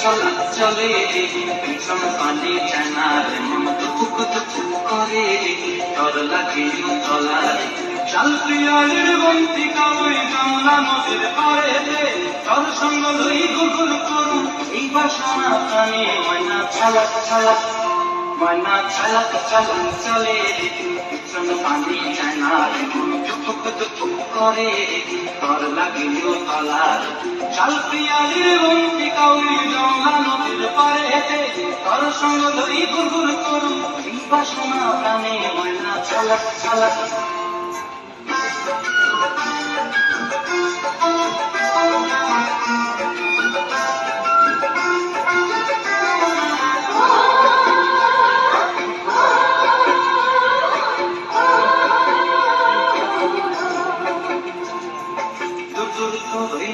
ছলাক চলে পিছন পানি জানার মন দুপুক দুপুক করে তর লাগে তলার শাল পিয়ালির বন্তি কাউরি জমলা নদীর পাড়েতে তর সঙ্গ লই গুগুল করুন এই বাসনা প্রাণে ময়না ছলাক ছলাক ময়না ছলাক ছলাক চলে পিছন পানি জানার মন দুপুক দুপুক করে তর লাগে তলার শাল পিয়ালির বন্তি কাউরি জমলা নদীর পাড়েতে তর সঙ্গ লই গুগুল করুন এই বাসনা প্রাণে ময়না ছলাক ছলাক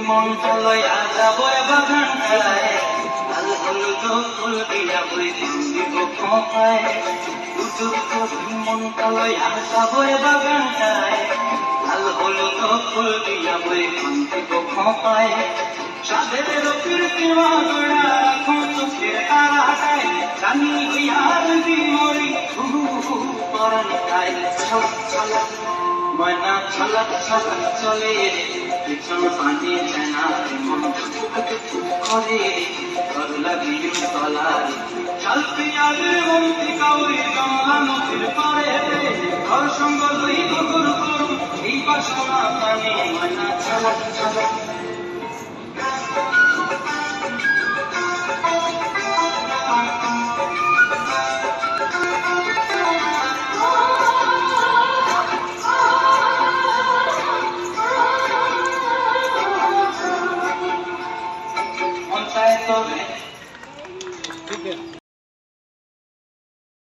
মনটা লয়া যাব বাগান খেলায় লাল হলুদ ফুল দিয়া বই দিব খোঁপায় মনটা লয়া যাব বাগান খেলায় লাল হলুদ ফুল দিয়া বই দিব খোঁপায় সাদের প্রকৃতি মাগড়া রাখো চোখের তারাটায় জানি হইয়ার বিমরি পরাণ খায় ছলাক ছলাক ময়না ছলাক ছলাক চলে পিছন পানি জানার মন করে তর লাগে তলার শাল পিয়ালির বন্তি কাউরি জমলা নদীর পাড়েতে ঘর সঙ্গ লই গুগুল করুন এই বাসনা প্রাণে ময়না ছলাক ছলাক